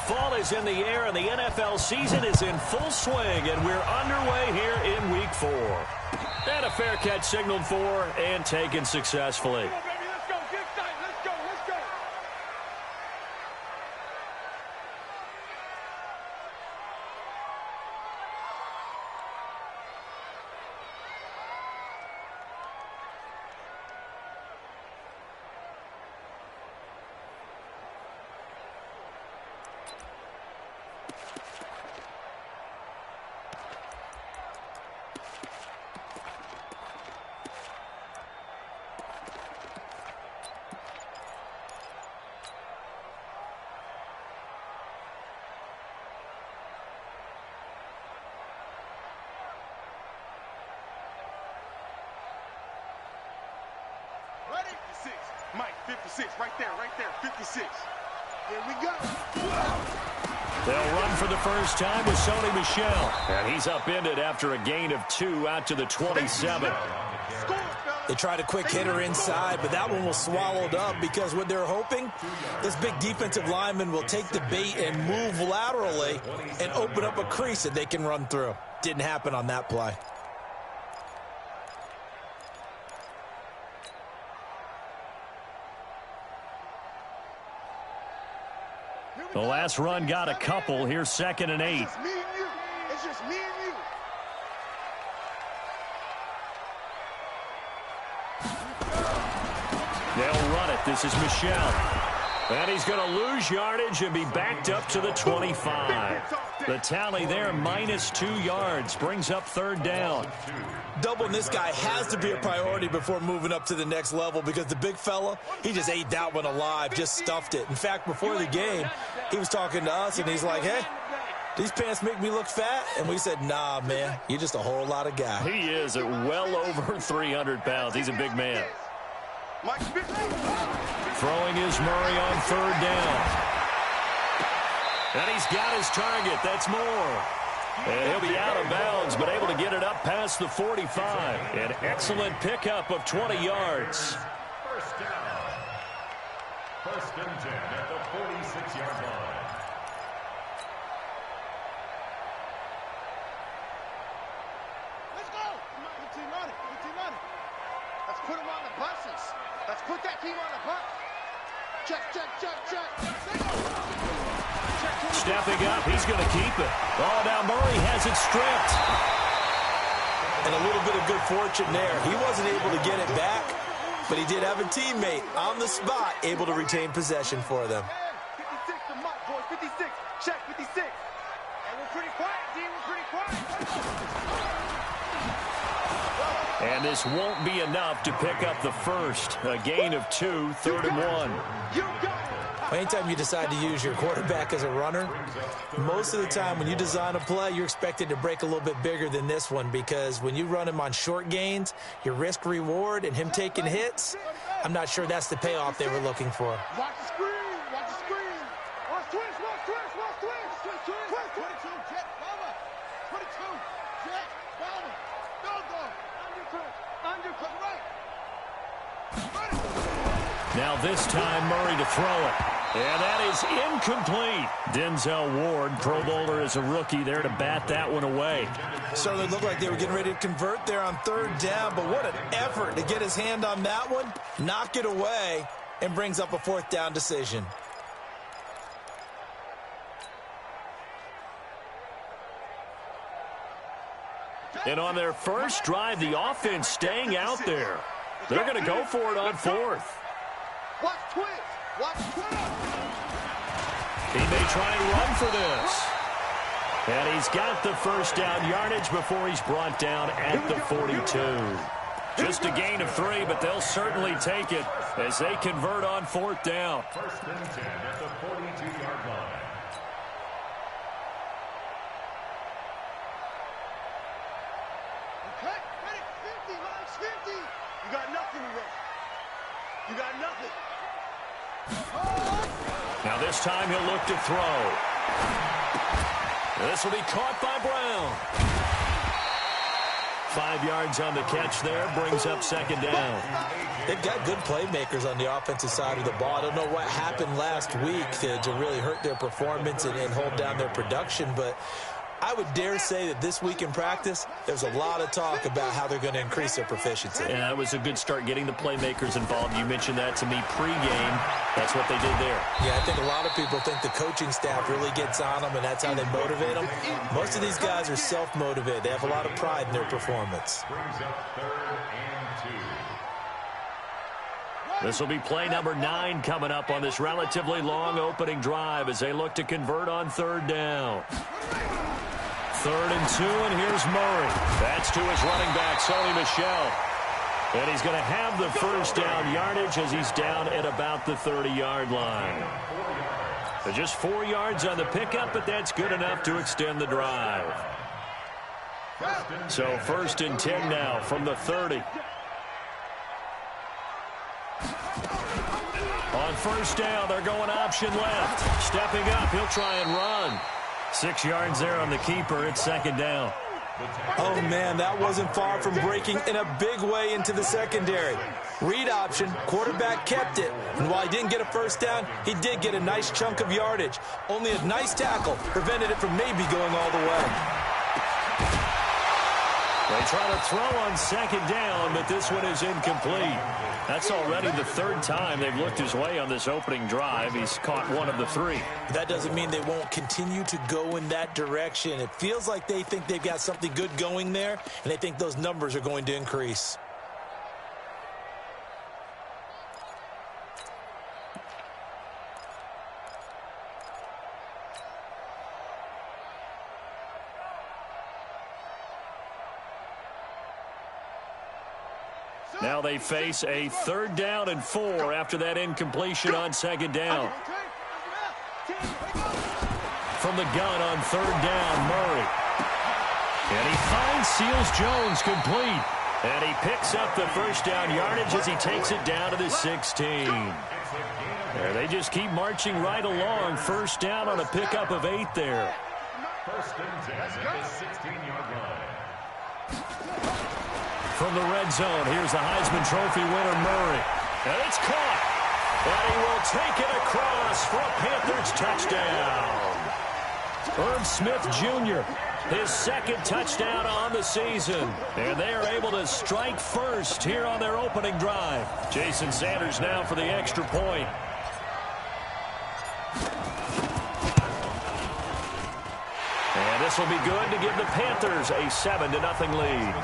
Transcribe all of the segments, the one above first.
Fall is in the air, and the NFL season is in full swing, and we're underway here in Week 4. And a fair catch signaled for and taken successfully. Mike, 56, right there, 56. Here we go. They'll run for the first time with Sony Michel. And he's upended after a gain of 2 out to the 27. They tried a quick hitter inside, but that one was swallowed up because what they're hoping, this big defensive lineman will take the bait and move laterally and open up a crease that they can run through. Didn't happen on that play. The last run got a couple. Here's 2nd and 8. It's just me and you. It's just me and you. They'll run it. This is Michel. And he's going to lose yardage and be backed up to the 25. The tally there, -2 yards, brings up 3rd down. Doubling this guy has to be a priority before moving up to the next level because the big fella, he just ate that one alive, just stuffed it. In fact, before the game, he was talking to us, and he's like, hey, these pants make me look fat? And we said, nah, man, you're just a whole lot of guy. He is at well over 300 pounds. He's a big man. Throwing is Murray on 3rd down. And he's got his target. That's Moore. And he'll be out of bounds, but able to get it up past the 45. An excellent pickup of 20 yards. First down. 1st and 10 at the 46-yard line. Let's go. Put team on it. Put team on it. Let's put them on the buses. Let's put that team on the bus. Check, check, check, check. Stepping up, he's going to keep it. Oh, now Murray has it stripped. And a little bit of good fortune there. He wasn't able to get it back, but he did have a teammate on the spot able to retain possession for them. 56 to Mike, boys. 56. Check, 56. And we're pretty quiet, D. We're pretty quiet. And this won't be enough to pick up the first. A gain of 2, 3rd and 1. You got it. Anytime you decide to use your quarterback as a runner, most of the time when you design a play, you're expected to break a little bit bigger than this one because when you run him on short gains, your risk-reward and him taking hits, I'm not sure that's the payoff they were looking for. Watch the screen. Watch the screen. Watch twist. Watch twist. Watch twist. Twist, twist. 22, jet, bomber. 22, jet, bomber. Go. Undercut, right. Now this time, Murray to throw it. And that is incomplete. Denzel Ward, Pro Bowler as a rookie, there to bat that one away. Certainly looked like they were getting ready to convert there on 3rd down, but what an effort to get his hand on that one, knock it away, and brings up a 4th down decision. And on their first drive, the offense staying out there. They're going to go for it on 4th. Watch twist. Watch twist. He may try and run for this. And he's got the first down yardage before he's brought down at the 42. Just a gain of 3, but they'll certainly take it as they convert on 4th down. 1st and 10 at the 42-yard line. Okay, ready, 50, Lance, 50. You got nothing to run. You got nothing. Now this time he'll look to throw. This will be caught by Brown. 5 yards on the catch there. Brings up second down. They've got good playmakers on the offensive side of the ball. I don't know what happened last week to really hurt their performance and hold down their production, but I would dare say that this week in practice, there's a lot of talk about how they're going to increase their proficiency. Yeah, that was a good start getting the playmakers involved. You mentioned that to me pregame. That's what they did there. Yeah, I think a lot of people think the coaching staff really gets on them, and that's how they motivate them. Most of these guys are self-motivated. They have a lot of pride in their performance. Brings up 3rd and 2. This will be play number 9 coming up on this relatively long opening drive as they look to convert on 3rd down. 3rd and 2, and here's Murray. That's to his running back, Sony Michel. And he's going to have the first down yardage as he's down at about the 30-yard line. So just 4 yards on the pickup, but that's good enough to extend the drive. So 1st and 10 now from the 30. On 1st down, they're going option left. Stepping up, he'll try and run. 6 yards there on the keeper. It's 2nd down. Oh, man, that wasn't far from breaking in a big way into the secondary. Read option, quarterback kept it. And while he didn't get a first down, he did get a nice chunk of yardage. Only a nice tackle prevented it from maybe going all the way. They try to throw on 2nd down, but this one is incomplete. That's already the 3rd time they've looked his way on this opening drive. He's caught 1 of the 3. That doesn't mean they won't continue to go in that direction. It feels like they think they've got something good going there, and they think those numbers are going to increase. Now they face a 3rd down and 4 after that incompletion on 2nd down. From the gun on 3rd down, Murray. And he finds Seals-Jones complete. And he picks up the first down yardage as he takes it down to the 16. There, they just keep marching right along. 1st down on a pickup of 8 there. 1st and 10 at the 16-yard line. From the red zone, here's the Heisman Trophy winner, Murray. And it's caught. And he will take it across for a Panthers touchdown. Herb Smith Jr., his 2nd touchdown on the season. And they are able to strike first here on their opening drive. Jason Sanders now for the extra point. And this will be good to give the Panthers a 7-0 lead.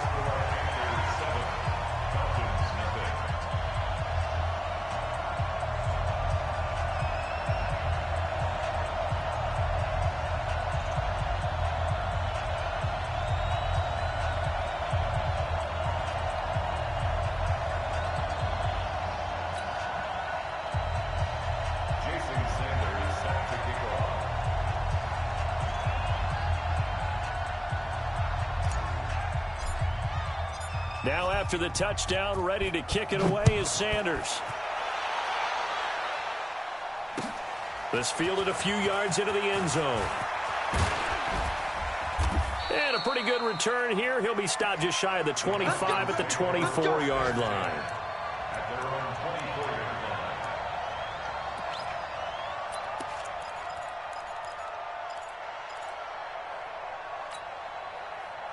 Now after the touchdown, ready to kick it away is Sanders. This fielded a few yards into the end zone. And a pretty good return here. He'll be stopped just shy of the 25 at the 24-yard line. At their own 24-yard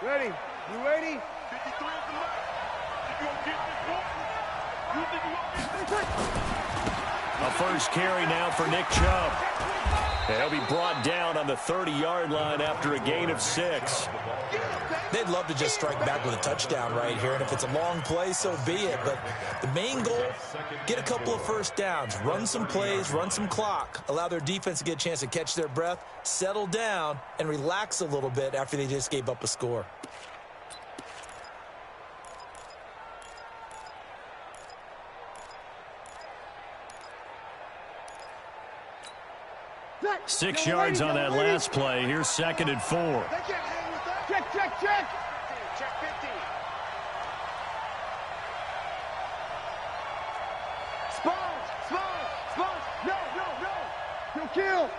line. Ready? You ready? 53 at the left. You gonna get this one? You think you gonna get this? A first carry now for Nick Chubb. And he'll be brought down on the 30-yard line after a gain of 6. They'd love to just strike back with a touchdown right here, and if it's a long play, so be it. But the main goal, get a couple of first downs, run some plays, run some clock, allow their defense to get a chance to catch their breath, settle down, and relax a little bit after they just gave up a score. Six yards on that last play. Here's 2nd and 4. Check, check, check. Check 50. Sponge. No. Kill.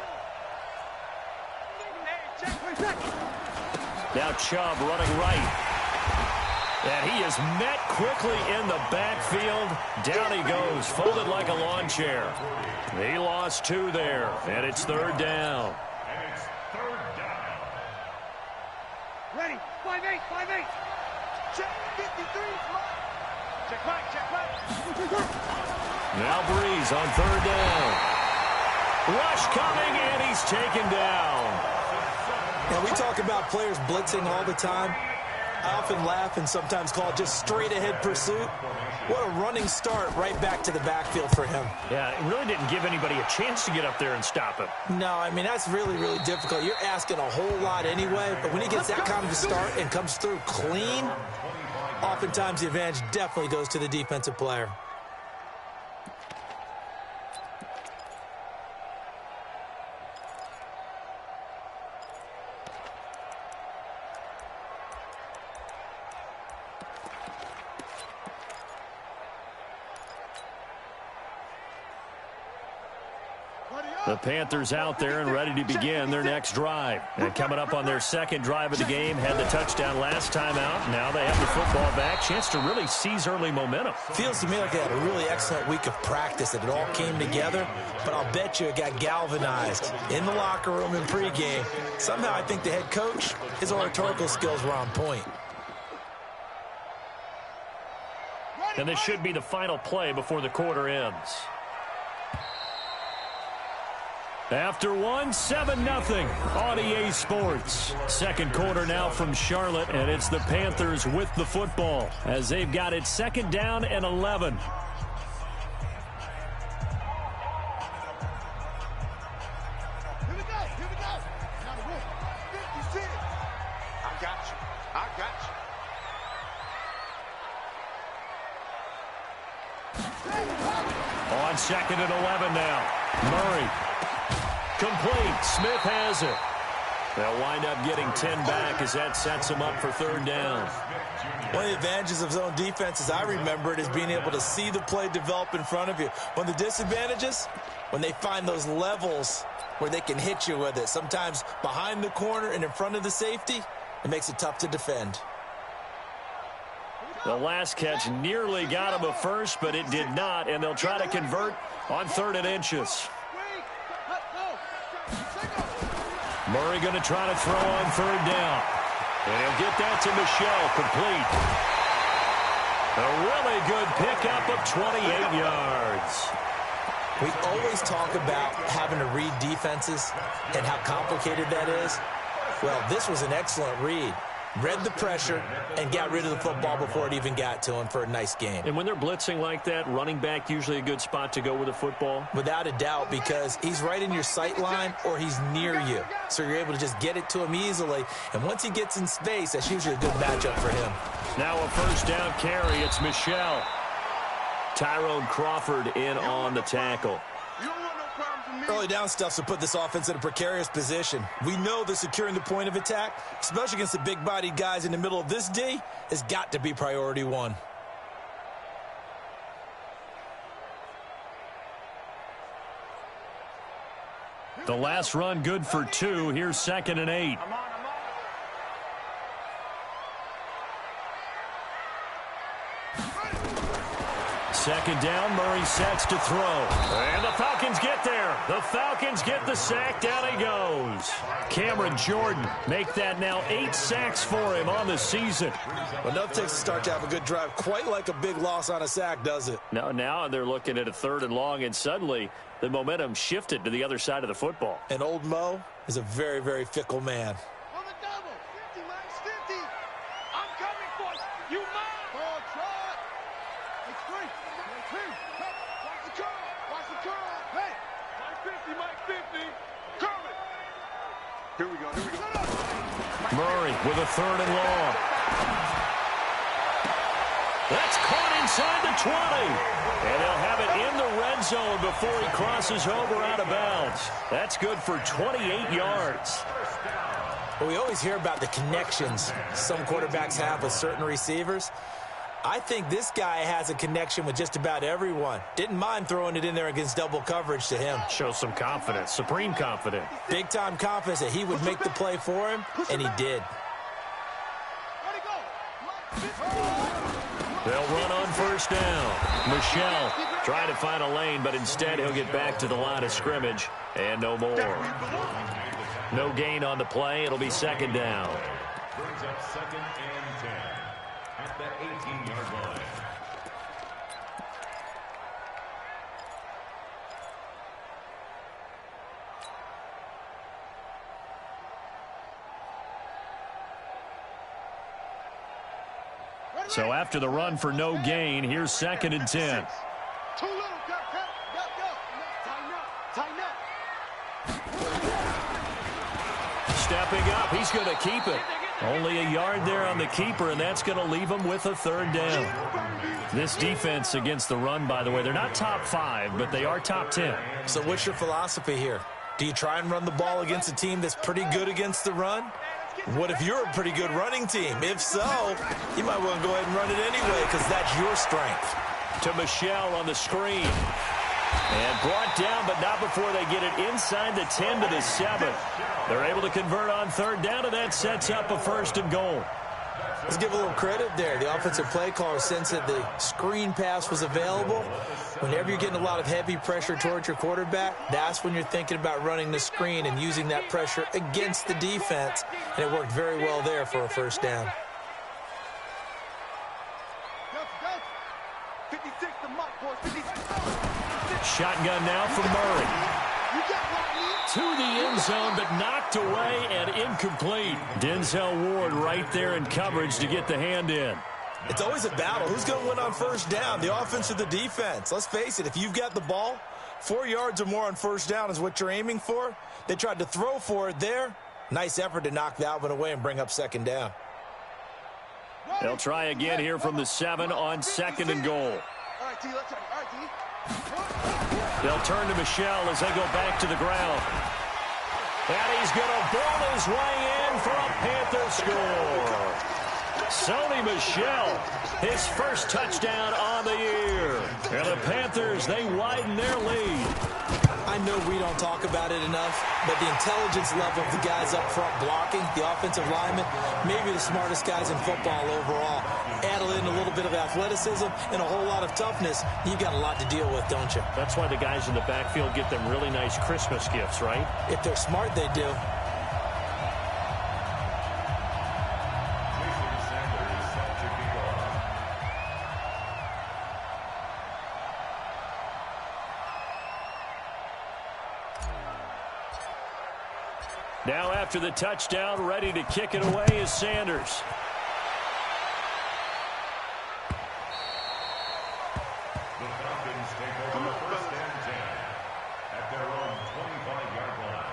Now Chubb running right. And he is met quickly in the backfield. Down he goes, folded like a lawn chair. He lost 2 there, and it's 3rd down. And it's 3rd down. Ready, 5-8, 5-8. Check 53, check right. Now Breeze on 3rd down. Rush coming, and he's taken down. Now, we talk about players blitzing all the time. I often laugh and sometimes call it just straight-ahead pursuit. What a running start right back to the backfield for him. Yeah, it really didn't give anybody a chance to get up there and stop him. No, I mean, that's really, really difficult. You're asking a whole lot anyway, but when he gets that kind of a start and comes through clean, oftentimes the advantage definitely goes to the defensive player. The Panthers out there and ready to begin their next drive. And coming up on their 2nd drive of the game, had the touchdown last time out. Now they have the football back. Chance to really seize early momentum. Feels to me like they had a really excellent week of practice, that it all came together. But I'll bet you it got galvanized in the locker room in pregame. Somehow I think the head coach, his oratorical skills were on point. And this should be the final play before the quarter ends. After 1, 7-0 on EA Sports. 2nd quarter now from Charlotte, and it's the Panthers with the football as they've got it 2nd down and 11. Here we go. Now the room. 56. I got you. On 2nd and 11 now. Murray. Complete. Smith has it. They'll wind up getting 10 back as that sets them up for 3rd down. One of the advantages of zone defense, as I remember it, is being able to see the play develop in front of you. One of the disadvantages, when they find those levels where they can hit you with it, sometimes behind the corner and in front of the safety, it makes it tough to defend. The last catch nearly got him a first, but it did not, and they'll try to convert on 3rd and inches. Murray going to try to throw on 3rd down. And he'll get that to Michel, complete. A really good pickup of 28 yards. We always talk about having to read defenses and how complicated that is. Well, this was an excellent read. Read the pressure and got rid of the football before it even got to him for a nice game. And when they're blitzing like that, running back usually a good spot to go with the football? Without a doubt, because he's right in your sight line or he's near you. So you're able to just get it to him easily. And once he gets in space, that's usually a good matchup for him. Now a 1st down carry. It's Michel. Tyrone Crawford in on the tackle. Early down stuff to put this offense in a precarious position. We know that securing the point of attack, especially against the big-bodied guys in the middle of this D, has got to be priority 1. The last run good for 2. Here's 2nd and 8. 2nd down, Murray sets to throw. And the Falcons get there. The Falcons get the sack. Down he goes. Cameron Jordan make that now 8 sacks for him on the season. Well, enough takes to start to have a good drive. Quite like a big loss on a sack, does it? No, now they're looking at a 3rd and long, and suddenly the momentum shifted to the other side of the football. And old Mo is a very, very fickle man. On the double. 50, Mike's 50. I'm coming for you. You mine. Ball shot. It's free. Watch the curl. Watch the curl. Hey. Mike 50. Curl it. Here we go. Murray with a 3rd and long. That's caught inside the 20. And they'll have it in the red zone before he crosses over out of bounds. That's good for 28 yards. Well, we always hear about the connections some quarterbacks have with certain receivers. I think this guy has a connection with just about everyone. Didn't mind throwing it in there against double coverage to him. Shows some confidence, supreme confidence. Big-time confidence that he would make the play for him, and he did. Let it go. They'll run on first down. Michelle trying to find a lane, but instead he'll get back to the line of scrimmage, and no more. No gain on the play. It'll be second down. Brings up 2nd and 10 at the 18-yard line. So after the run for no gain, here's 2nd and 10. Too little, go. Tighten up. Stepping up, he's going to keep it. Only a yard there on the keeper, and that's going to leave him with a 3rd down. This defense against the run, by the way, they're not top 5, but they are top 10. So what's your philosophy here? Do you try and run the ball against a team that's pretty good against the run? What if you're a pretty good running team? If so, you might want to go ahead and run it anyway because that's your strength. To Michelle on the screen. And brought down, but not before they get it inside the 10 to the 7. They're able to convert on 3rd down, and that sets up a 1st and goal. Let's give a little credit there. The offensive play caller sensed that the screen pass was available. Whenever you're getting a lot of heavy pressure towards your quarterback, that's when you're thinking about running the screen and using that pressure against the defense. And it worked very well there for a 1st down. 56 to Mark, boys. 56. Shotgun now from Murray. To the end zone, but knocked away and incomplete. Denzel Ward right there in coverage to get the hand in. It's always a battle. Who's going to win on 1st down, the offense or the defense? Let's face it, if you've got the ball, 4 yards or more on 1st down is what you're aiming for. They tried to throw for it there. Nice effort to knock that one away and bring up 2nd down. They'll try again here from the 7 on 2nd and goal. All right, T, let's try. All right, T. They'll turn to Michelle as they go back to the ground. And he's going to ball his way in for a Panther score. Sony Michel, his first touchdown on the year. And the Panthers, they widen their lead. I know we don't talk about it enough, but the intelligence level of the guys up front blocking, the offensive linemen, maybe the smartest guys in football overall. Add in a little bit of athleticism and a whole lot of toughness, you've got a lot to deal with, don't you? That's why the guys in the backfield get them really nice Christmas gifts, right? If they're smart, they do. Now after the touchdown, ready to kick it away is Sanders. The Falcons take over 1st and 10 at their own 25-yard line.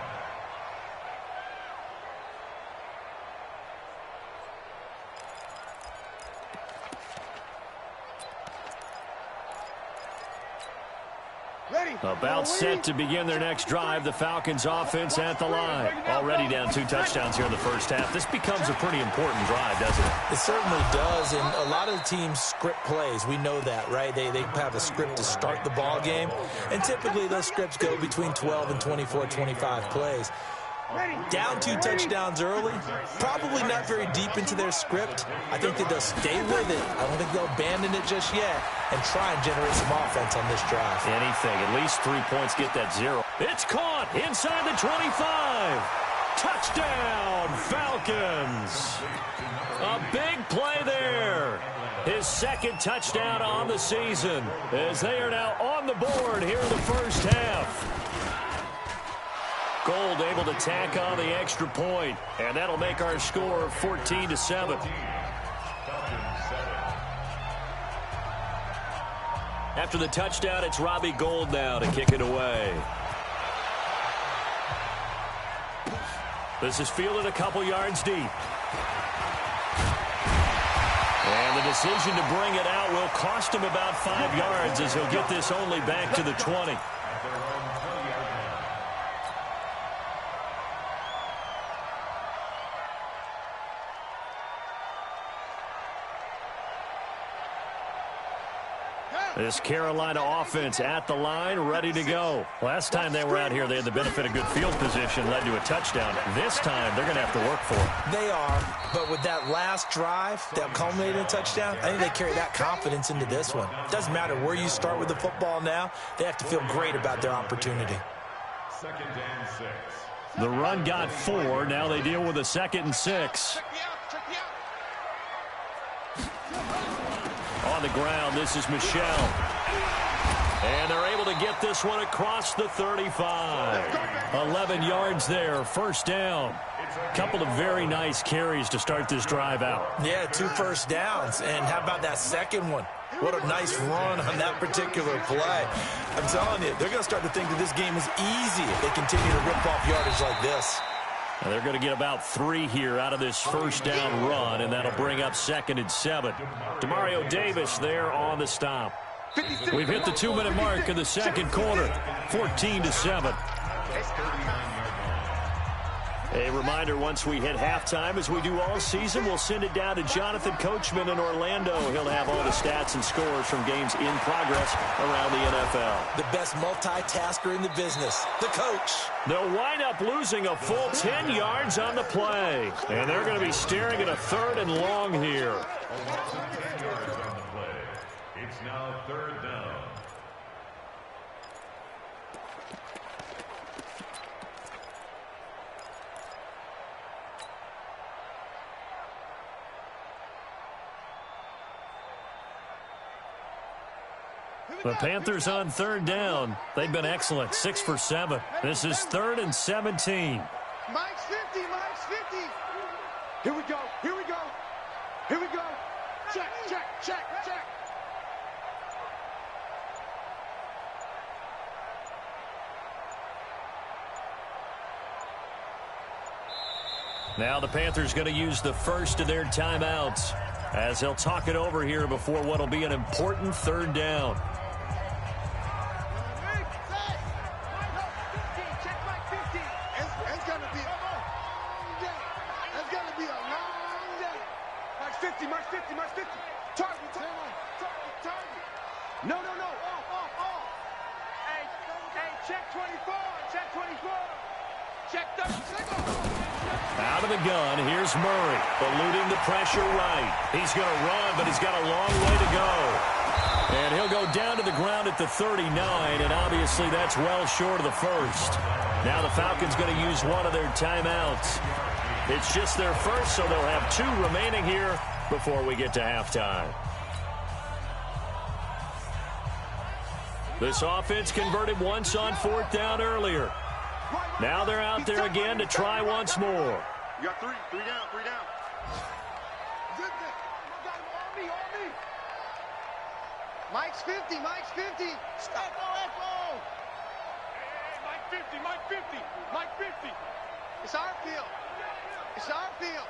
About set to begin their next drive, the Falcons offense at the line. Already down 2 touchdowns here in the 1st half. This becomes a pretty important drive, doesn't it? It certainly does, and a lot of the teams script plays. We know that, right? They have a script to start the ball game, and typically those scripts go between 12 and 24, 25 plays. Down 2 touchdowns early, probably not very deep into their script. I think that they'll stay with it. I don't think they'll abandon it just yet and try and generate some offense on this drive. Anything, at least 3 points, get that 0. It's caught inside the 25. Touchdown, Falcons. A big play there. His 2nd touchdown on the season as they are now on the board here in the 1st half. Gold able to tack on the extra point, and that'll make our score 14-7. After the touchdown, it's Robbie Gould now to kick it away. This is fielded a couple yards deep. And the decision to bring it out will cost him about 5 yards as he'll get this only back to the 20. Down. This Carolina offense at the line, ready to go. Last time they were out here, they had the benefit of good field position, led to a touchdown. This time, they're going to have to work for it. They are, but with that last drive that culminated in a touchdown, I think they carry that confidence into this one. It doesn't matter where you start with the football now. They have to feel great about their opportunity. 2nd and 6. The run got 4. Now they deal with a 2nd and 6. On the ground, this is Michelle. And they're able to get this one across the 35. 11 yards there, first down. Couple of very nice carries to start this drive out. Yeah, 2 first downs. And how about that second one? What a nice run on that particular play. I'm telling you, they're going to start to think that this game is easy if they continue to rip off yardage like this. And they're going to get about 3 here out of this first down run, and that'll bring up 2nd and 7. Demario Davis there on the stop. We've hit the 2-minute mark in the second quarter, 14-7. A reminder, once we hit halftime, as we do all season, we'll send it down to Jonathan Coachman in Orlando. He'll have all the stats and scores from games in progress around the NFL. The best multitasker in the business, the coach. They'll wind up losing a full 10 yards on the play. And they're going to be staring at a 3rd and long here. It's now 3rd down. The Panthers on 3rd down. They've been excellent, 6 for 7. This is 3rd and 17. Mike's 50, Mike's 50. Here we go, here we go, here we go. Check, check, check, check. Now the Panthers going to use the first of their timeouts as they'll talk it over here before what will be an important 3rd down. Out of the gun, here's Murray, eluding the pressure right. He's going to run, but he's got a long way to go. And he'll go down to the ground at the 39, and obviously that's well short of the first. Now the Falcons going to use one of their timeouts. It's just their first, so they'll have 2 remaining here before we get to halftime. This offense converted once on 4th down earlier. Now they're out there again to try once more. You got 3 down, 3 down. Good, good. Got him on me. Mike's 50, Mike's 50. Stop, Echo. Hey, Mike 50, Mike 50, Mike 50. It's our field. It's our field.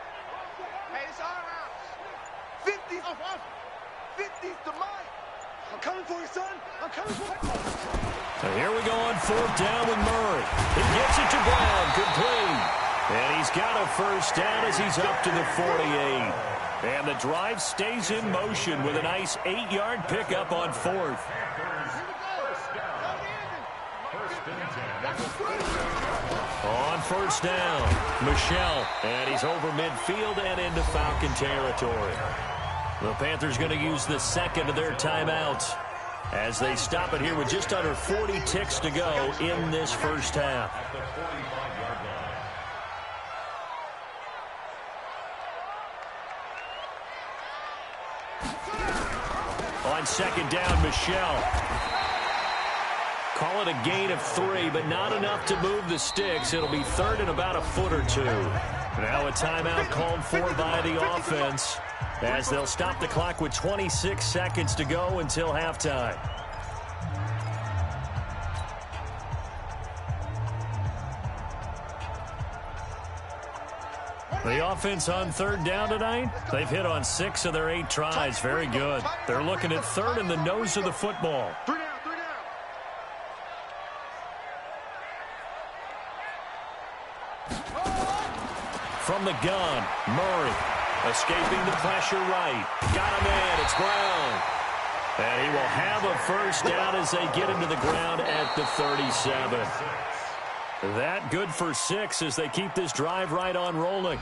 Hey, it's our house. 50's of us. 50's to Mike. I'm coming for you, son. I'm coming for you. So here we go on 4th down with Murray. He gets it to Brown, complete. And he's got a first down as he's up to the 48. And the drive stays in motion with a nice 8-yard pickup on 4th. On 1st down, Michelle. And he's over midfield and into Falcon territory. The Panthers going to use the 2nd of their timeouts as they stop it here with just under 40 ticks to go in this first half. On 2nd down, Michelle. Call it a gain of 3, but not enough to move the sticks. It'll be 3rd and about a foot or 2. Now a timeout called for by the offense as they'll stop the clock with 26 seconds to go until halftime. The offense on 3rd down tonight, they've hit on 6 of their 8 tries. Very good. They're looking at 3rd in the nose of the football. 3 down, 3 down. From the gun, Murray escaping the pressure right. Got him in. It's Brown. And he will have a first down as they get him to the ground at the 37. That good for 6 as they keep this drive right on rolling.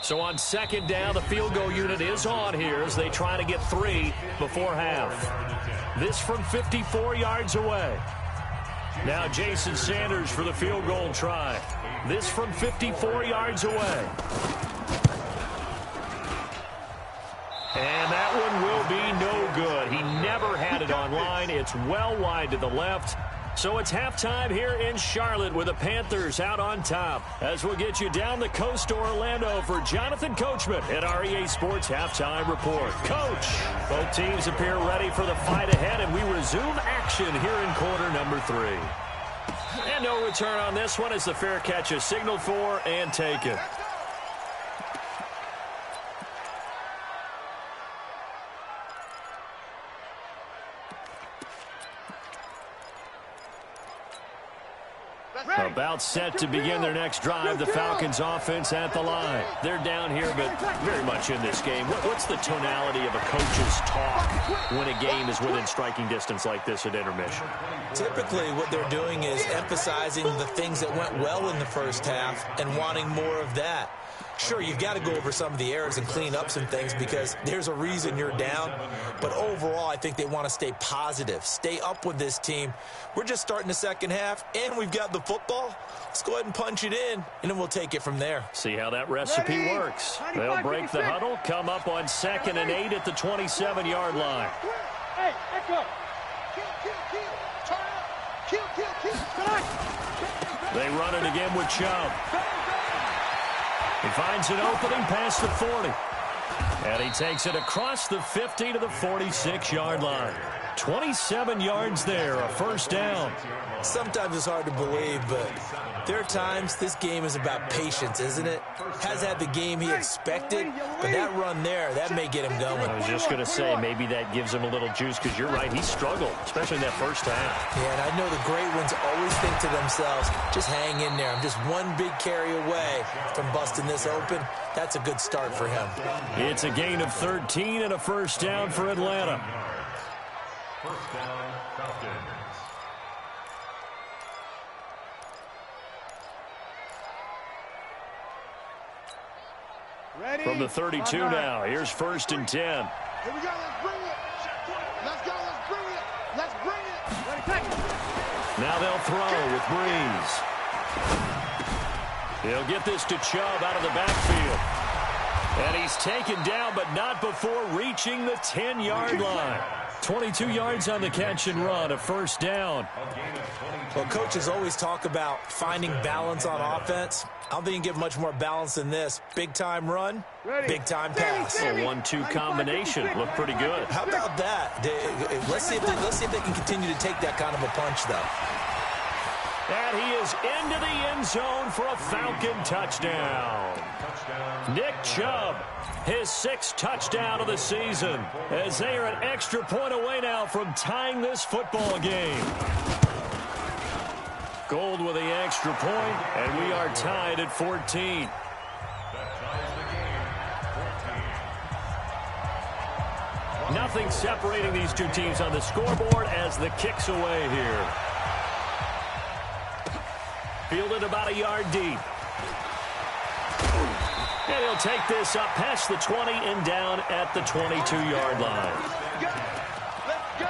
So on second down, the field goal unit is on here as they try to get 3 before half. This from 54 yards away. Now Jason Sanders for the field goal try. This from 54 yards away. And that one will be no good. He never had it on line. It's well wide to the left. So it's halftime here in Charlotte with the Panthers out on top. As we'll get you down the coast to Orlando for Jonathan Coachman at our EA Sports Halftime Report. Coach, both teams appear ready for the fight ahead, and we resume action here in quarter number 3. And no return on this one as the fair catch is signaled for and taken. About set to begin their next drive, the Falcons offense at the line. They're down here, but very much in this game. What's the tonality of a coach's talk when a game is within striking distance like this at intermission? Typically, what they're doing is emphasizing the things that went well in the first half and wanting more of that. Sure, you've got to go over some of the errors and clean up some things because there's a reason you're down. But overall, I think they want to stay positive, stay up with this team. We're just starting the second half, and we've got the football. Let's go ahead and punch it in, and then we'll take it from there. See how that recipe works. They'll break the huddle, come up on 2nd and 8 at the 27-yard line. Hey, echo. They run it again with Chubb. He finds an opening past the 40. And he takes it across the 50 to the 46-yard line. 27 yards there, a first down. Sometimes it's hard to believe, but there are times this game is about patience, isn't it? Has had the game he expected, but that run there, that may get him going. I was just going to say, maybe that gives him a little juice because you're right, he struggled, especially in that first half. Yeah, and I know the great ones always think to themselves, just hang in there. I'm just one big carry away from busting this open. That's a good start for him. It's a gain of 13 and a first down for Atlanta. First down, Falcons. Ready? From the 32 now, here's 1st and 10. Here we go, let's bring it. Let's go, let's bring it. Let's bring it. Ready, take it. Now they'll throw with Breeze. He'll get this to Chubb out of the backfield. And he's taken down, but not before reaching the 10-yard line. 22 yards on the catch and run, a first down. Well, coaches always talk about finding balance on offense. I don't think you can get much more balance than this. Big-time run, big-time pass. A 1-2 combination. Looked pretty good. How about that? Let's see if they can continue to take that kind of a punch, though. And he is into the end zone for a Falcon touchdown. Nick Chubb, his 6th touchdown of the season, as they are an extra point away now from tying this football game. Gold with the extra point, and we are tied at 14. Nothing separating these two teams on the scoreboard as the kick's away here. Fielded about a yard deep. And he'll take this up past the 20 and down at the 22-yard line. Let's go.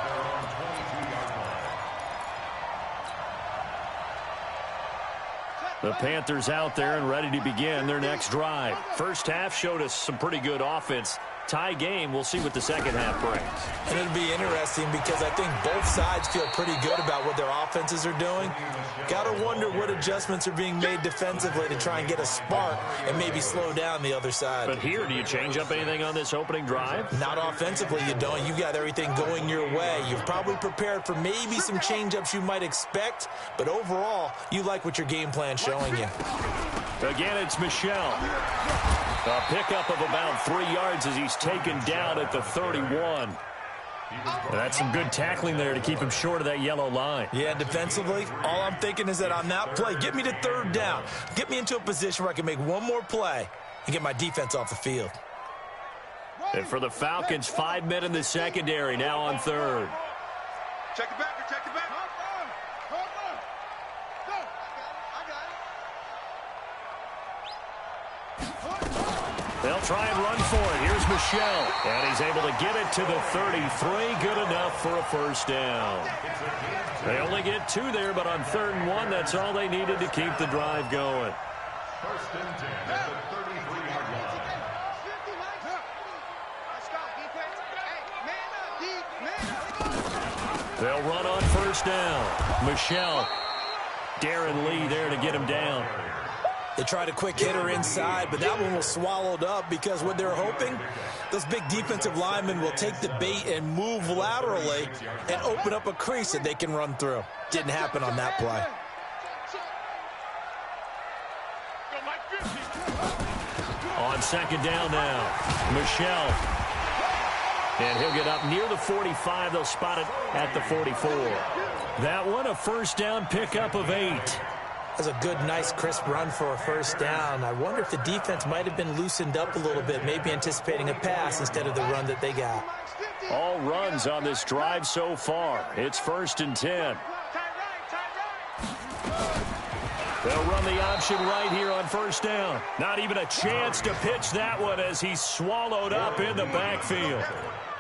The Panthers out there and ready to begin their next drive. First half showed us some pretty good offense. Tie game, we'll see what the second half brings. And it'll be interesting because I think both sides feel pretty good about what their offenses are doing. Got to wonder what adjustments are being made defensively to try and get a spark and maybe slow down the other side. But here, do you change up anything on this opening drive? Not offensively, you don't. You've got everything going your way. You've probably prepared for maybe some change-ups you might expect, but overall, you like what your game plan's showing you. Again, it's Michel. A pickup of about 3 yards as he's taken down at the 31. That's some good tackling there to keep him short of that yellow line. Yeah, defensively, all I'm thinking is that on that play, get me to third down. Get me into a position where I can make one more play and get my defense off the field. And for the Falcons, 5 men in the secondary, now on third. Check it back, check it back. They'll try and run for it. Here's Michelle. And he's able to get it to the 33. Good enough for a first down. They only get 2 there, but on 3rd and 1, that's all they needed to keep the drive going. First and 10 at the 33-yard line. They'll run on first down. Michelle. Darren Lee there to get him down. They tried a quick hitter inside, but that one was swallowed up because what they're hoping, those big defensive linemen will take the bait and move laterally and open up a crease that they can run through. Didn't happen on that play. On second down now, Michelle. And he'll get up near the 45. They'll spot it at the 44. That one, a first down pickup of 8. That's a good, nice, crisp run for a first down. I wonder if the defense might have been loosened up a little bit, maybe anticipating a pass instead of the run that they got. All runs on this drive so far. It's 1st and 10. They'll run the option right here on first down. Not even a chance to pitch that one as he's swallowed up in the backfield.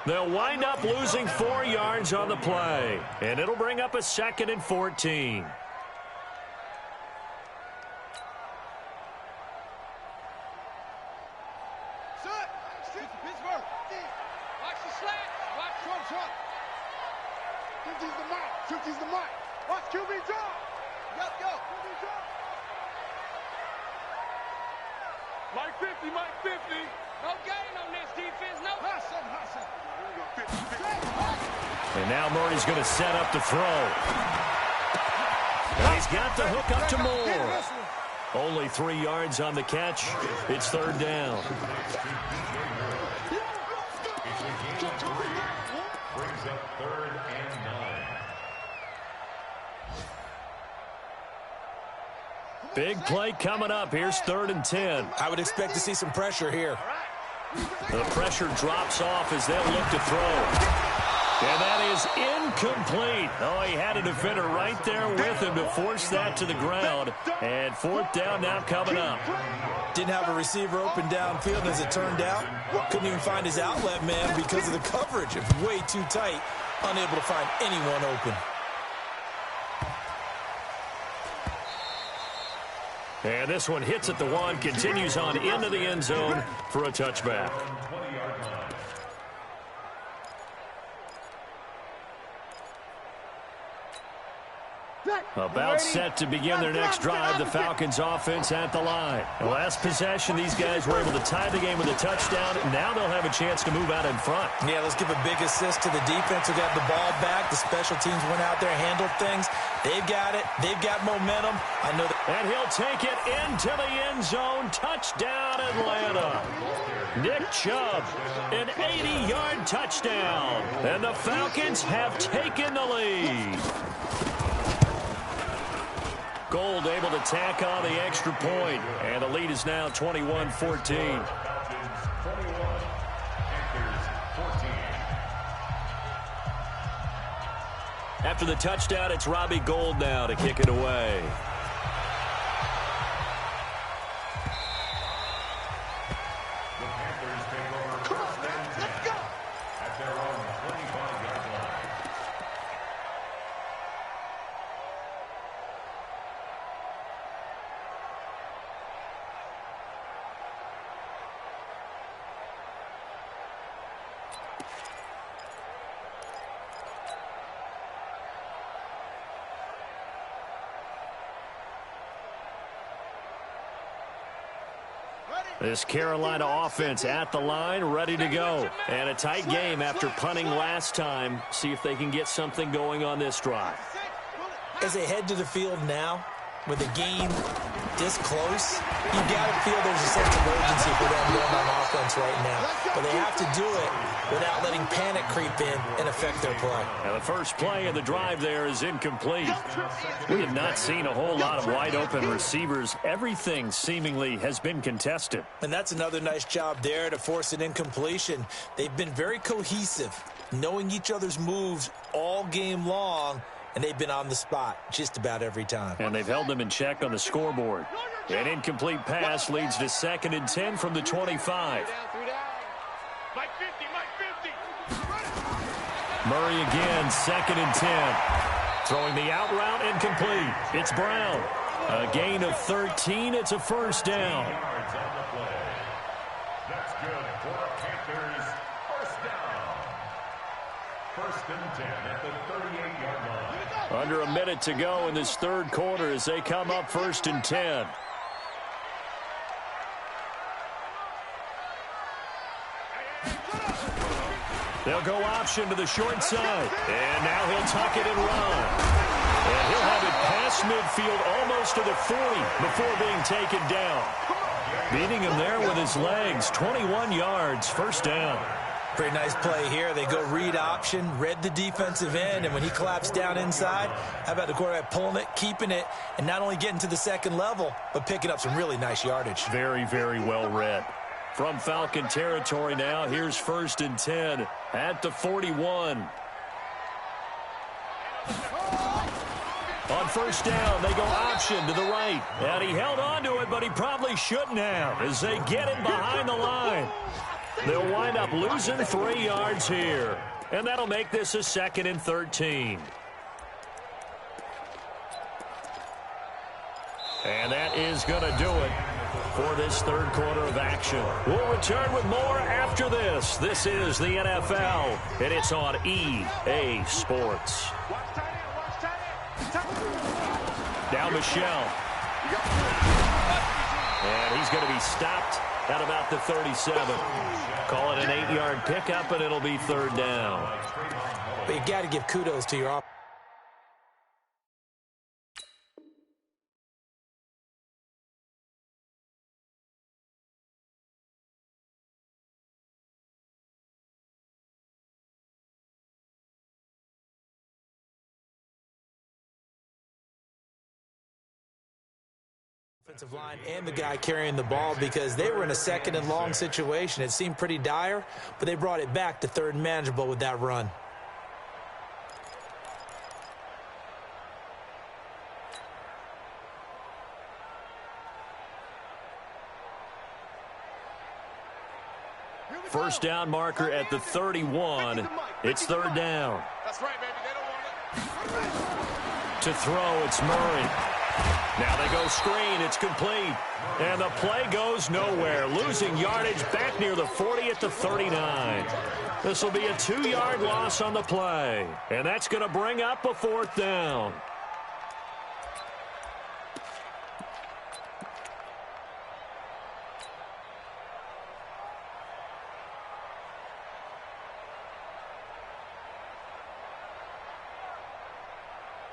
They'll wind up losing 4 yards on the play, and it'll bring up a 2nd and 14. Watch QB draw. Yep, go. QB draw. Mike 50, Mike 50. No gain on this defense. No. Hustle. And now Murray's going to set up the throw. And he's got the hook up to Moore. Only 3 yards on the catch. It's 3rd down. Brings up 3rd and 9. Big play coming up. Here's 3rd and 10. I would expect to see some pressure here. The pressure drops off as they'll look to throw. And that is incomplete. Oh, he had a defender right there with him to force that to the ground. And 4th down now coming up. Didn't have a receiver open downfield, as it turned out. Couldn't even find his outlet man because of the coverage. It was way too tight. Unable to find anyone open. And this one hits at the 1, continues on into the end zone for a touchback. About set to begin their next drive, the Falcons offense at the line. The last possession, these guys were able to tie the game with a touchdown. Now they'll have a chance to move out in front. Yeah, let's give a big assist to the defense who got the ball back. The special teams went out there, handled things. They've got it. They've got momentum. I know that. And he'll take it into the end zone. Touchdown, Atlanta. Nick Chubb, an 80-yard touchdown. And the Falcons have taken the lead. Gold able to tack on the extra point, and the lead is now 21-14. Falcons 21, Panthers 14. After the touchdown, it's Robbie Gould now to kick it away. The Panthers take over first and 10 at their own 25-yard line. This Carolina offense at the line, ready to go. And a tight game after punting last time. See if they can get something going on this drive. As they head to the field now, With a game this close, you got to feel there's a sense of urgency for them going on offense right now. But they have to do it without letting panic creep in and affect their play. And the first play of the drive there is incomplete. We have not seen a whole lot of wide-open receivers. Everything seemingly has been contested. And that's another nice job there to force an incompletion. They've been very cohesive, knowing each other's moves all game long, and they've been on the spot just about every time. And they've held them in check on the scoreboard. An incomplete pass leads to 2nd and 10 from the 25. Murray again, 2nd and 10. Throwing the out route incomplete. It's Brown. A gain of 13. It's a first down. That's good for a Panthers first down. 1st and 10 at the 38-yard line. Under a minute to go in this third quarter as they come up 1st and 10. They'll go option to the short side. And now he'll tuck it and run. And he'll have it past midfield almost to the 40 before being taken down. Beating him there with his legs. 21 yards, first down. Pretty nice play here. They go read option, read the defensive end, and when he collapsed down inside, how about the quarterback pulling it, keeping it, and not only getting to the second level, but picking up some really nice yardage. Very, very well read. From Falcon territory now, here's 1st and 10 at the 41. On first down, they go option to the right. And he held on to it, but he probably shouldn't have as they get him behind the line. They'll wind up losing 3 yards here. And that'll make this a 2nd and 13. And that is going to do it for this third quarter of action. We'll return with more after this. This is the NFL, and it's on EA Sports. Now Michelle. And he's going to be stopped at about the 37. Call it an 8-yard pickup, and it'll be 3rd down. But you got to give kudos to your offense. Offensive line and the guy carrying the ball, because they were in a 2nd and long situation. It seemed pretty dire, but they brought it back to 3rd and manageable with that run. First down marker at the 31. It's 3rd down. That's right, baby. They don't want it. To throw, it's Murray. Now they go screen. It's complete. And the play goes nowhere. Losing yardage back near the 40 at the 39. This will be a 2-yard loss on the play. And that's going to bring up a 4th down.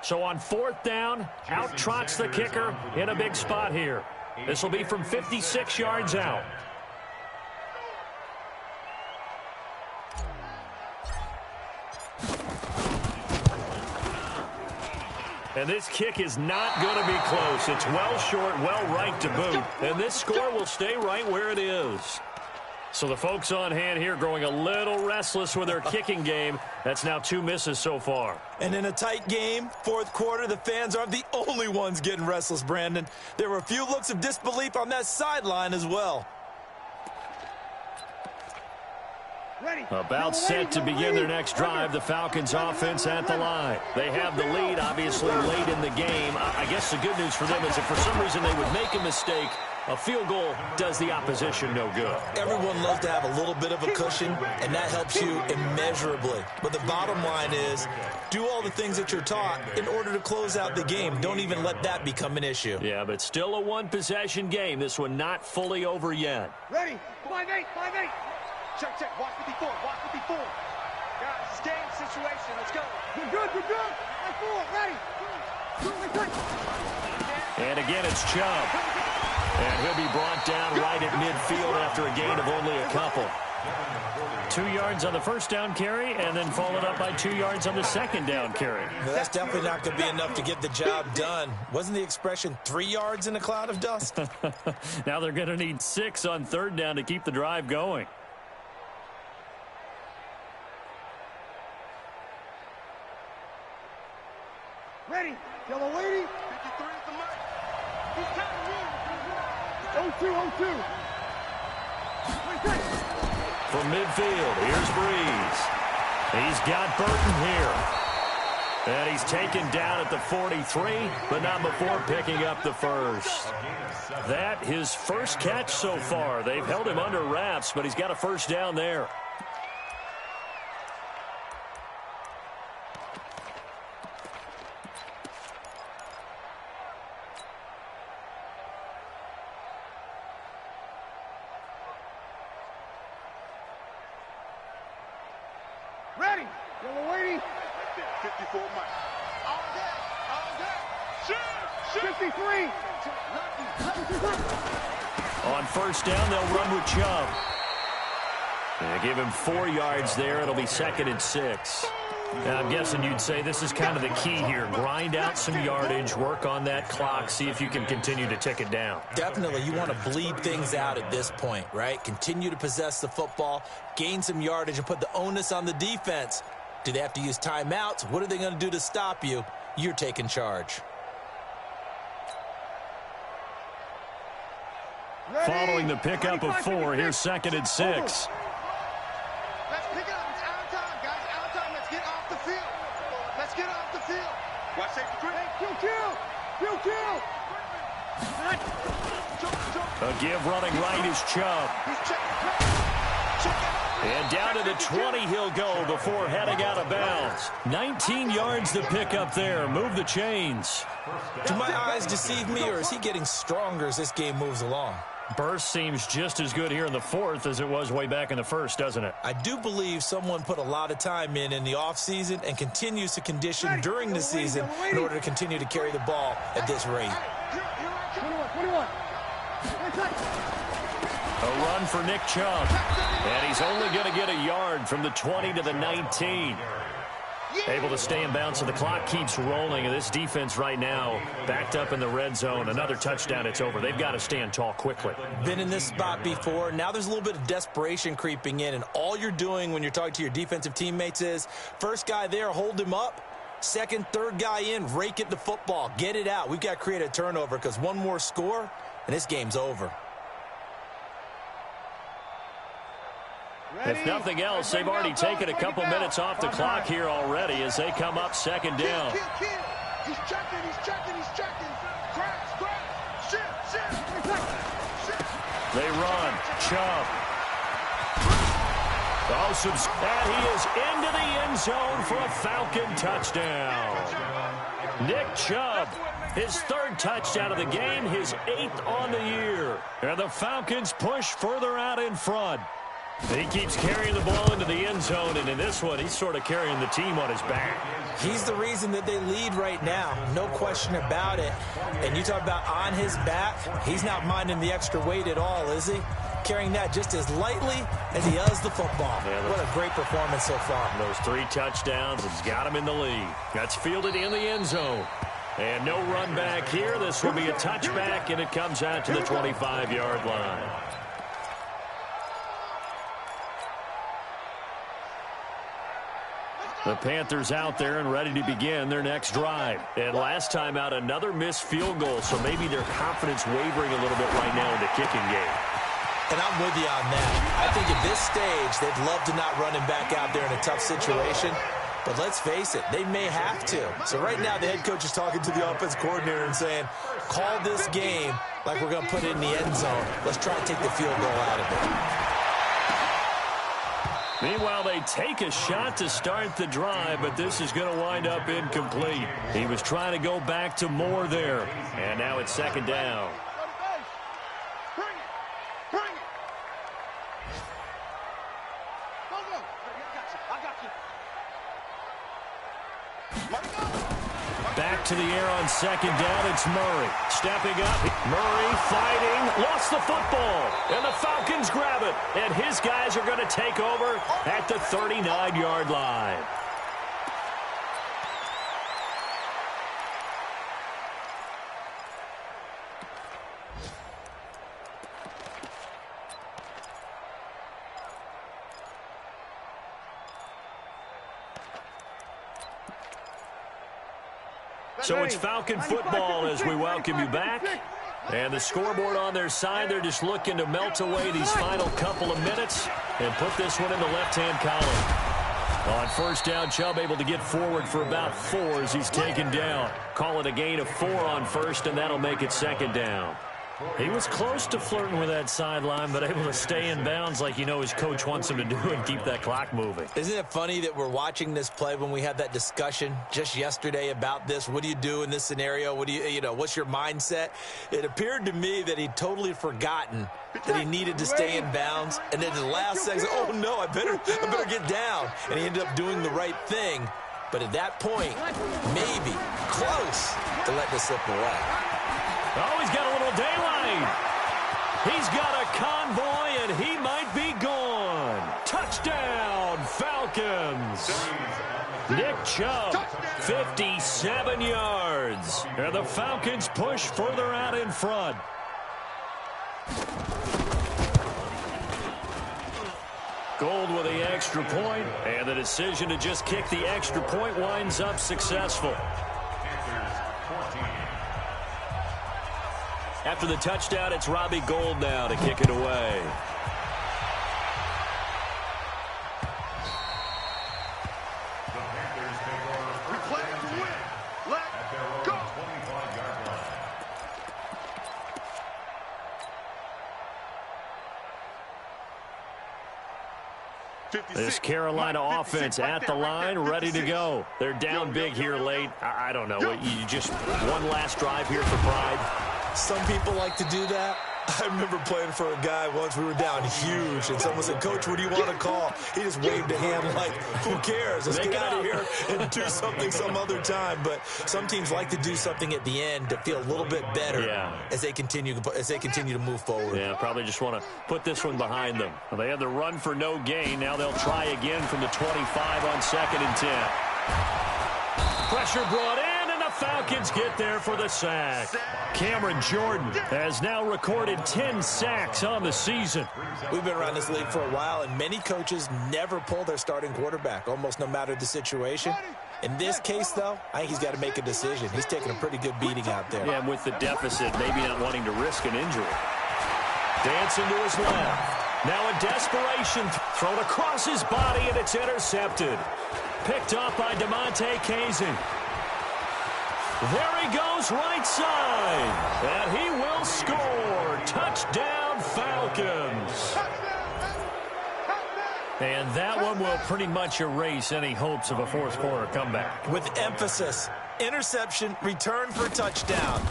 So on 4th down, out trots the kicker in a big spot here. This will be from 56 yards out. And this kick is not going to be close. It's well short, well right to boot. And this score will stay right where it is. So the folks on hand here growing a little restless with their kicking game. That's now 2 misses so far. And in a tight game, 4th quarter, the fans aren't the only ones getting restless, Brandon. There were a few looks of disbelief on that sideline as well. About set to begin their next drive, the Falcons offense at the line. They have the lead, obviously, late in the game. I guess the good news for them is if for some reason they would make a mistake, a field goal does the opposition no good. Everyone loves to have a little bit of a cushion, and that helps you immeasurably. But the bottom line is, do all the things that you're taught in order to close out the game. Don't even let that become an issue. Yeah, but still a one-possession game. This one not fully over yet. Ready? 5-8, 5-8. Check, check. Watch 54, watch 54. Guys, it's game situation. Let's go. We're good, we're good. 5-4, ready. And again, it's Chubb. And he'll be brought down right at midfield after a gain of only a couple. 2 yards on the first down carry, and then followed up by 2 yards on the second down carry. That's definitely not going to be enough to get the job done. Wasn't the expression 3 yards in a cloud of dust? Now they're going to need 6 on third down to keep the drive going. Ready. Yellow lady. 53 is the mark. He's counting me. 0-2, 0-2. From midfield, here's Breeze. He's got Burton here. And he's taken down at the 43, but not before picking up the first. That his first catch so far. They've held him under wraps, but he's got a first down there. Ready. Yellow lady. 54 Mike. All day. All day. Shoot. 53. On first down, they'll run with Chubb. And give him 4 yards there. It'll be 2nd and 6. Now, I'm guessing you'd say this is kind of the key here. Grind out some yardage, work on that clock, see if you can continue to tick it down. Definitely, you want to bleed things out at this point, right? Continue to possess the football, gain some yardage, and put the onus on the defense. Do they have to use timeouts? What are they going to do to stop you? You're taking charge. Ready. Following the pickup of 4, here's 2nd and 6. Let's pick it up. It's out of time, guys. Out of time. Let's get off the field. Let's get off the field. Watch safety. Kill. A give running right is Chubb. He's checking. And down to the 20 he'll go before heading out of bounds. 19 yards to pick up there. Move the chains. Do my eyes deceive me, or is he getting stronger as this game moves along? Burst seems just as good here in the 4th as it was way back in the 1st, doesn't it? I do believe someone put a lot of time in the offseason and continues to condition during the season in order to continue to carry the ball at this rate. 21. A run for Nick Chubb. And he's only going to get a yard from the 20 to the 19. Able to stay in bounds, so the clock keeps rolling. And this defense right now backed up in the red zone. Another touchdown, it's over. They've got to stand tall quickly. Been in this spot before. Now there's a little bit of desperation creeping in. And all you're doing when you're talking to your defensive teammates is, first guy there, hold him up. Second, third guy in, rake at the football. Get it out. We've got to create a turnover because one more score, and this game's over. If nothing else, they've already taken a couple minutes off the clock here already as they come up 2nd down. Kill. He's checking. Crash. Shit. They run. Chubb. And he is into the end zone for a Falcon touchdown. Nick Chubb, his 3rd touchdown of the game, his 8th on the year. And the Falcons push further out in front. He keeps carrying the ball into the end zone, and in this one, he's sort of carrying the team on his back. He's the reason that they lead right now. No question about it. And you talk about on his back, he's not minding the extra weight at all, is he? Carrying that just as lightly as he does the football. Yeah, what a great performance so far. Those 3 touchdowns has got him in the lead. That's fielded in the end zone. And no run back here. This will be a touchback, and it comes out to the 25-yard line. The Panthers out there and ready to begin their next drive. And last time out, another missed field goal, so maybe their confidence wavering a little bit right now in the kicking game. And I'm with you on that. I think at this stage, they'd love to not run him back out there in a tough situation. But let's face it, they may have to. So right now, the head coach is talking to the offense coordinator and saying, call this game like we're going to put it in the end zone. Let's try to take the field goal out of it. Meanwhile, they take a shot to start the drive, but this is going to wind up incomplete. He was trying to go back to Moore there, and now it's 2nd down. Bring it. Go. I got you. Back to the air on second down. It's Murray. Stepping up. Murray fighting. Lost the football. And the Falcons grab it. And his guys are going to take over at the 39-yard line. So it's Falcon football as we welcome you back. And the scoreboard on their side, they're just looking to melt away these final couple of minutes and put this one in the left-hand column. On first down, Chubb able to get forward for about 4 as he's taken down. Call it a gain of 4 on first, and that'll make it second down. He was close to flirting with that sideline, but able to stay in bounds like you know his coach wants him to do and keep that clock moving. Isn't it funny that we're watching this play when we had that discussion just yesterday about this? What do you do in this scenario? What do you know, what's your mindset? It appeared to me that he'd totally forgotten that he needed to stay in bounds. And then the last second, oh no, I better get down. And he ended up doing the right thing. But at that point, maybe close to let this slip away. Oh, he's got a little daylight. He's got a convoy, and he might be gone. Touchdown, Falcons. Nick Chubb, 57 yards. And the Falcons push further out in front. Gold with the extra point, and the decision to just kick the extra point winds up successful. After the touchdown, it's Robbie Gould now to kick it away. The Panthers take over. We play to win. Let's go. 25-yard line. This Carolina offense at the line, ready to go. They're down big here late. I don't know. You just one last drive here for pride. Some people like to do that. I remember playing for a guy once. We were down huge, and someone said, "Coach, what do you want to call?" He just waved a hand like, who cares? Let's get out of here and do something some other time. But some teams like to do something at the end to feel a little bit better as they continue to move forward. Yeah, probably just want to put this one behind them. Well, they had the run for no gain. Now they'll try again from the 25 on 2nd and 10. Pressure brought in. Falcons get there for the sack. Cameron Jordan has now recorded 10 sacks on the season. We've been around this league for a while, and many coaches never pull their starting quarterback, almost no matter the situation. In this case, though, I think he's got to make a decision. He's taking a pretty good beating out there. Yeah, and with the deficit, maybe not wanting to risk an injury. Dancing to his left. Now a desperation thrown across his body, and it's intercepted. Picked up by DeMonte Kazin. There he goes right side. And he will score. Touchdown, Falcons. And that one will pretty much erase any hopes of a fourth quarter comeback. With emphasis, interception, return for touchdown.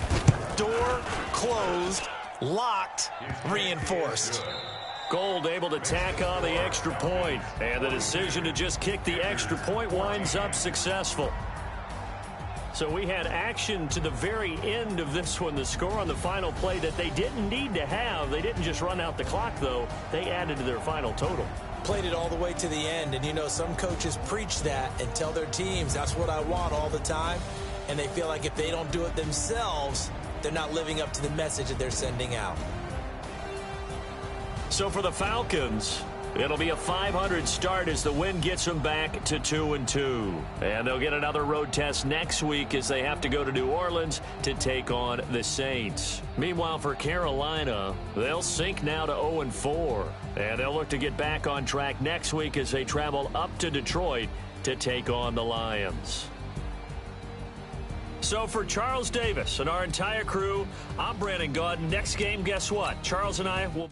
Door closed, locked, reinforced. Gould able to tack on the extra point. And the decision to just kick the extra point winds up successful. So we had action to the very end of this one. The score on the final play that they didn't need to have. They didn't just run out the clock, though. They added to their final total. Played it all the way to the end. And, you know, some coaches preach that and tell their teams, that's what I want all the time. And they feel like if they don't do it themselves, they're not living up to the message that they're sending out. So for the Falcons, it'll be a 500 start as the win gets them back to 2-2. And they'll get another road test next week as they have to go to New Orleans to take on the Saints. Meanwhile, for Carolina, they'll sink now to 0-4. And they'll look to get back on track next week as they travel up to Detroit to take on the Lions. So for Charles Davis and our entire crew, I'm Brandon Gaudin. Next game, guess what? Charles and I will...